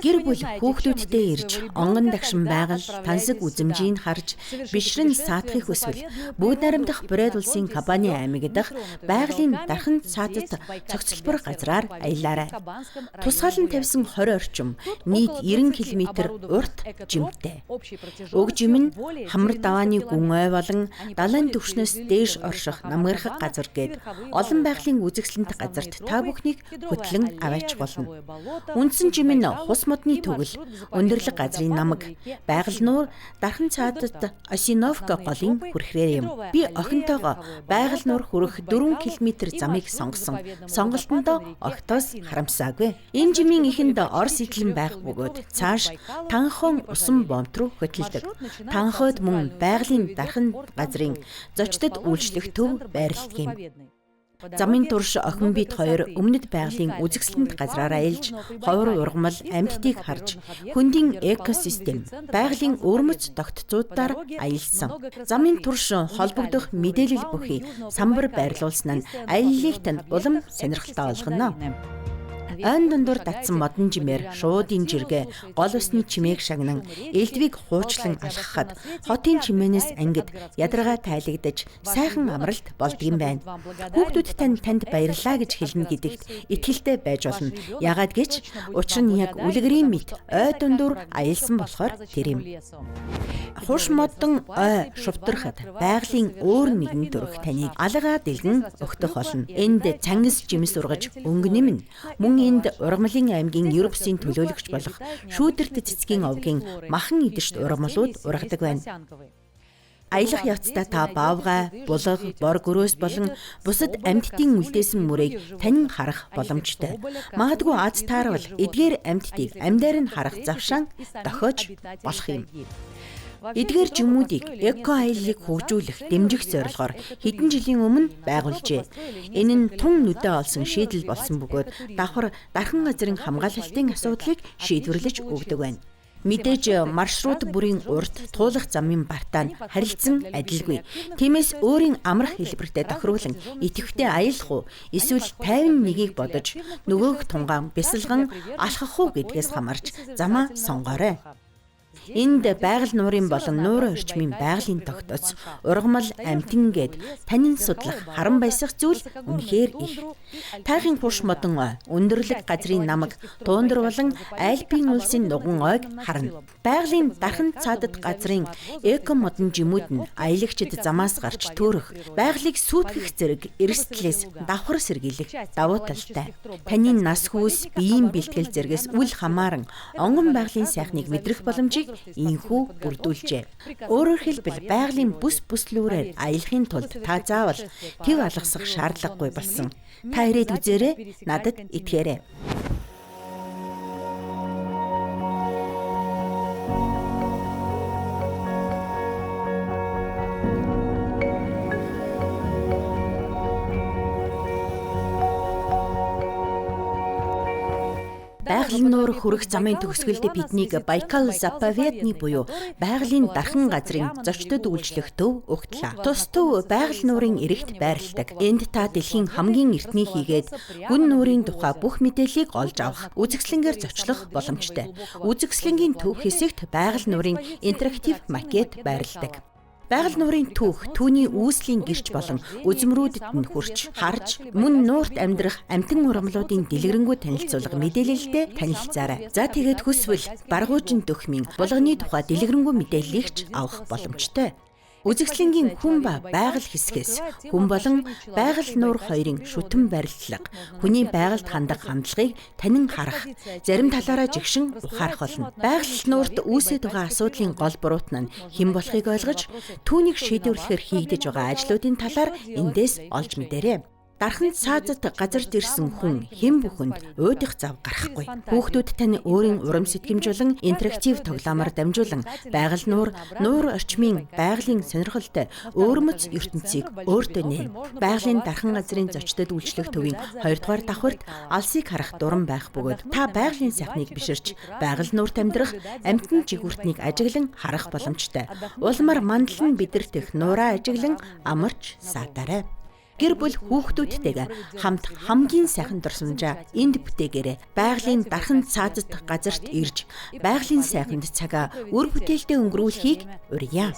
Гэр бүл хүүхдүүдтэй ирж онгон дагшин байгаль тансаг үзэмжийг харж бишрэн саатахыг хүсвэл бүгд найрамдах Бред улсын Кабаны аймаг дах байгалийн дархан цаадад цогцлбор газраар аялаарай. Тусгаал нь тавьсан 20 орчим нийт 90 км урт жимтэй. Уг жим нь хамар давааны гүн ой болон далайн түвшнээс дээш орших намгарах газар гээд олон байгалийн үзэсгэлэнт газарт та бүхнийг хөтлөн аваач болно. Үндсэн жим нь хус модны төгөл, өндөрлөг газрын намаг, байгаль нуур, дархан цаадад Осиновка голын хүрхрээр юм. Би охинтойгоо байгаль нуур хүрэх 4 км замыг сонгосон. Сонголтондоо огтоос харамсаагүй. Энэ жимийн эхэнд Орос идэлэн байх бөгөөд цааш Танхон усан бомт руу хөтэлдэг. Танхойд мөн байгалийн дархан газрын зочдод үйлчлэх төв байрладаг юм. Замын турш охин бид хоёр өмнөд байгалийн үзэсгэлэнт газраар аялж, ховор ургамал амьтдыг харж, хөндийн экосистем, байгалийн өвөрмөц тогтцуудаар аялсан. Замын турш холбогдох мэдээлэл бүхий самбар байрлуулсан нь аяллыгт нь улам сонирхолтой болгоно. Айн дундуур татсан модон жимээр шуудын жиргээ гол усны чимээг шагнан элдвийг хуучлан алхахад хотын чимээнээс ангид ядаргаа тайлагдаж сайхан амралт болдгийм байна. Хүүхдүүд танд баярлаа гэж хэлнэ гэдэгт итгэлтэй байж болно. Яагаад гэж учир нь яг үлгэрийн мэт ой дундуур аялсан болохоор тэр юм. Хуш модон ой шувтрахад байгалийн өөр нэгэн төрх таныг алгаа дэлгэн өгтөх болно. Энд цангис жимс ургаж өнгөнөмн мөн энд Ургамлын аймгийн Европсын төлөөлөгч болох шүүдэрт цэцгийн овгийн махан идэршт ургамлууд ургадаг байна. Аялах явцдаа та баавгай, булаг, бор гөрөөс болон бусад амьтдын үлдээсэн мөрийг танин харах боломжтой. Магадгүй аз таарвал эдгээр амьтдыг амьдаар нь харах завшаан дохиож болох юм. Эдгээр жимүүдийг эко аяллыг хөгжүүлэх дэмжих зорилгоор хэдэн жилийн өмнө байгуулжээ. Энэ нь тун нүдэ олсон шийдэл болсон бөгөөд давхар дархан газрын хамгаалалтын асуудлыг шийдвэрлэж өгдөг байна. Мэдээж маршрут бүрийн урт туулах замын бартаа нь харилцан адилгүй. Тиймээс өөрийн амрах хэлбэртэй тохируулан идэвхтэй аялах уу эсвэл 51-ийг бодож нөгөөг тунгаан бясалган алхах уу гэдгээс хамаарч замаа сонгоорой. Энд байгаль нуурын болон нуурын орчмын байгалийн тогтоц, ургамал амьтан гээд танин судлах харан баясах зүйл үнэхээр их. Тайхын хуш модон ой, өндөрлөг газрын намаг, туундар болон Альпийн улсын нуган ойг харна. Байгалийн дархан цаадад газрын эко модон жимүүд нь аялагчид замаас гарч төөрөх, байгалыг сүйтгэх зэрэг эрсдлээс давхар сэргийлэх давуу талтай. Танин нас хүүс, биеийн бэлтгэл зэрэгс үл хамааран онгон байгалийн сайхныг мэдрэх боломжийг инхүү бүрдүүлжээ. Өөрөөр хэлбэл байгалийн бүс бүслүүрээр аялахын тулд та заавал тэв алгасах шаардлагагүй болсон. Та ирээд үзээрэй, надад итгээрэй. Байгалийн нуур хүрэх замын төгсгөлд биднийг Байкал заповедны буюу байгалийн дархан газрын зочдод үйлчлэх төв өгтлээ. Тус төв байгаль нуурын эрэгт байрладаг. Энд та дэлхийн хамгийн эртний хийгээд гүн нуурын тухай бүх мэдээллийг олж авах, үзэсгэлэнгээр зочлох боломжтой. Үзэсгэлэнгийн төв хэсэгт байгаль нуурын интерактив макет байрладаг. Байгаль нуурын түүний үүслийн гэрч болон үзмрүүдэд нь хүрч, харж, мөн нуурт амьдрах амьтан ургамлуудын дэлгэрэнгүй танилцуулга мэдээлэлтэй танилцаарай. За тэгээд хүсвэл баргуужин дөхмийн булганы тухай дэлгэрэнгүй мэдээллийг ч авах боломжтой. Үзэсгэлэнгийн хүн ба байгаль хэсгээс хүн болон байгаль нуур хоёрын шүтэн барилдлага, хүний байгальд хандах хандлагыг танин харах, зарим талаараа жигшин ухаарах болно. Байгаль нуурт үүсэж байгаа асуудлын гол буруутан нь хэн болохыг ойлгож, түүнийг шийдвэрлэхээр хийгдэж байгаа ажлуудын талаар эндээс олж мэдээрэй. Дархан цаадад газарт ирсэн хүн хэн бүхэнд уудих зав гарахгүй. Хүүхдүүд тань өөрийн урам сэтгэмжүүлэн интерактив тоглоомоор дамжуулан байгаль нуур орчмын байгалийн сонирхолтой өөрмөц ертөнцийг өөртөө нээн. Байгалийн дархан газрын зочдод үйлчлэх төвийн 2 дугаар давхарт алсыг харах дуран байх бөгөөд та байгалийн сайхныг биширч байгаль нуурт амьдрах амьтан жигүүртнийг ажиглан харах боломжтой. Улмаар мандал нь бидэртэх нуураа ажиглан амарч саатаарай. Гэр бүл хүүхдүүдтэйгээ хамт хамгийн сайхан дурсамжаа энд бүтээгээрэй. Байгалийн дархан цаазат газарт ирж байгалийн сайханд цагаа үр бүтээлтэй өнгөрүүлэхийг урья.